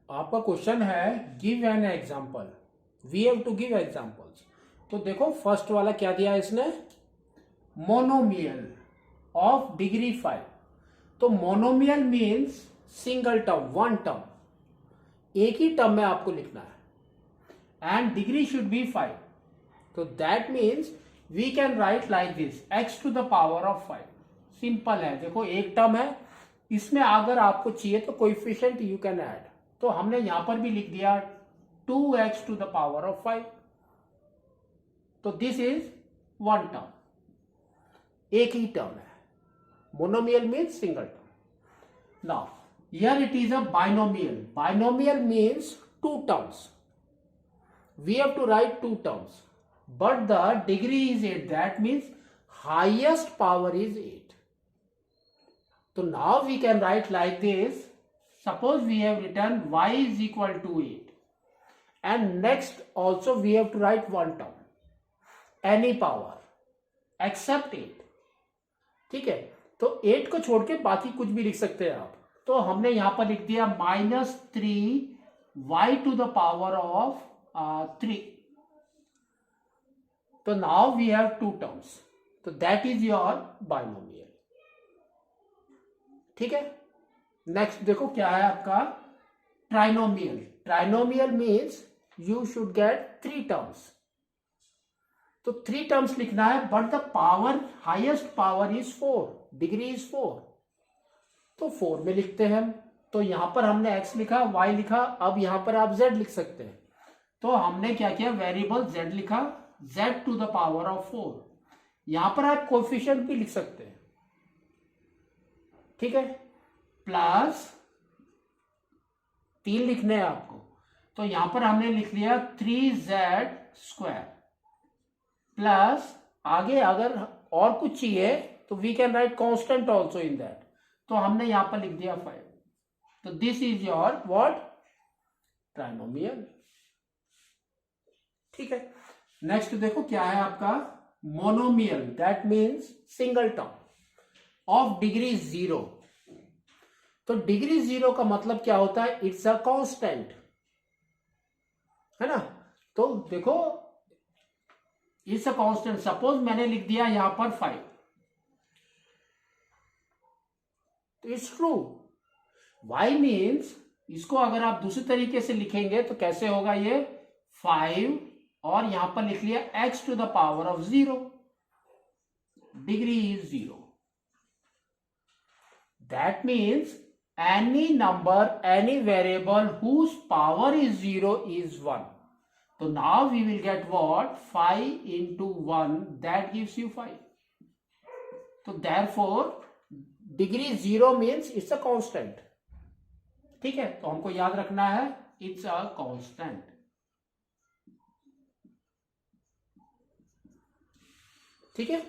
आपका क्वेश्चन है give an example, we have to give examples. तो देखो फर्स्ट वाला क्या दिया है इसने, मोनोमियल ऑफ डिग्री 5। तो monomial means single term, one term, एक ही टर्म में आपको लिखना है एंड डिग्री शुड बी 5। तो that means we can write like this x to the power of 5। Simple है, देखो एक टर्म है, इसमें अगर आपको चाहिए तो कोएफिशिएंट यू कैन ऐड। तो हमने यहां पर भी लिख दिया 2x to the power of 5। तो दिस इज वन टर्म, एक ही टर्म है। Monomial means single term. Now here it is a binomial. Binomial means two terms, we have to write two terms, but the degree is 8. That means highest power is 8. So now we can write like this. Suppose we have written y is equal to 8, and next also we have to write one term, any power except 8. ठीक है, तो 8 को छोड़ के बाकी कुछ भी लिख सकते हैं आप। तो हमने यहां पर लिख दिया -3y to the power of 3. तो now we have two terms, तो दैट इज योर बाइनोमियल। ठीक है, नेक्स्ट देखो क्या है आपका trinomial. Trinomial means you should get 3 terms. तो 3 टर्म्स लिखना है, but the power highest power is 4, degree is 4। तो 4 में लिखते हैं हम। तो यहां पर हमने x लिखा, y लिखा, अब यहां पर आप z लिख सकते हैं। तो हमने क्या किया, वेरिएबल z लिखा, z to the power of 4। यहां पर आप कोएफिशिएंट भी लिख सकते हैं, ठीक है, प्लस 3 लिखने हैं आपको। तो यहां पर हमने लिख लिया 3z² प्लस आगे अगर और कुछ चाहिए तो we can write constant also in that. तो हमने यहां पर लिख दिया 5। तो this is your what, trinomial. ठीक है, नेक्स्ट देखो क्या है आपका monomial. That means single term of degree 0। तो डिग्री 0 का मतलब क्या होता है, इट्स अ कांस्टेंट, है ना। तो देखो इट्स अ कांस्टेंट। सपोज मैंने लिख दिया यहां पर 5, तो इट्स ट्रू। वाई मीन्स, इसको अगर आप दूसरे तरीके से लिखेंगे तो कैसे होगा, ये 5 और यहां पर लिख लिया x to the power of 0, degree is 0। That means any number, any variable whose power is 0 is 1। तो now we will get what, 5 into 1, that gives you 5। तो therefore degree 0 means it's a constant. ठीक है, तो हमको याद रखना है it's a constant. ठीक है।